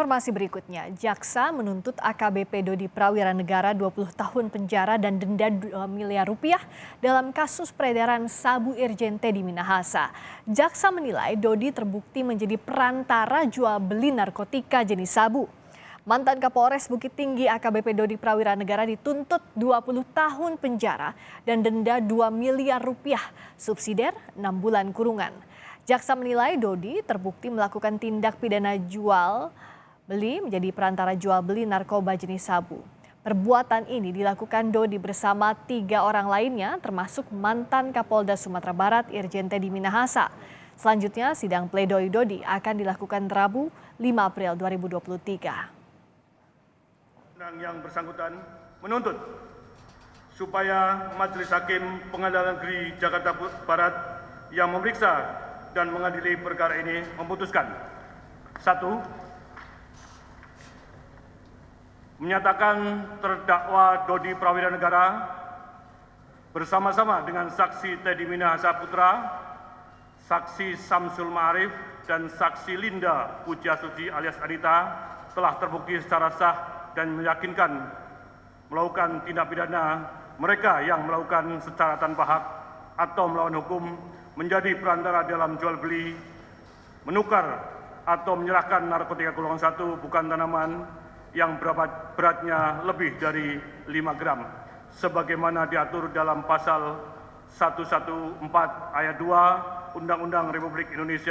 Informasi berikutnya, jaksa menuntut AKBP Dodi Prawiranegara 20 tahun penjara dan denda 2 miliar rupiah dalam kasus peredaran sabu Irjen Teddy Minahasa. Jaksa menilai Dodi terbukti menjadi perantara jual beli narkotika jenis sabu. Mantan Kapolres Bukit Tinggi AKBP Dodi Prawiranegara dituntut 20 tahun penjara dan denda 2 miliar rupiah, subsidiar 6 bulan kurungan. Jaksa menilai Dodi terbukti melakukan tindak pidana jual beli menjadi perantara jual beli narkoba jenis sabu. Perbuatan ini dilakukan Dodi bersama 3 orang lainnya termasuk mantan Kapolda Sumatera Barat Irjen Teddy Minahasa. Selanjutnya sidang pledoi Dodi akan dilakukan Rabu 5 April 2023. Yang bersangkutan menuntut supaya Majelis Hakim Pengadilan Negeri Jakarta Barat yang memeriksa dan mengadili perkara ini memutuskan: 1. Menyatakan terdakwa Dodi Prawiranegara bersama-sama dengan saksi Teddy Minahasa Putra, saksi Samsul Ma'arif, dan saksi Linda Pujiastuti alias Anita telah terbukti secara sah dan meyakinkan melakukan tindak pidana mereka yang melakukan secara tanpa hak atau melawan hukum menjadi perantara dalam jual beli, menukar atau menyerahkan narkotika golongan 1 bukan tanaman yang beratnya lebih dari 5 gram sebagaimana diatur dalam pasal 114 ayat 2 Undang-Undang Republik Indonesia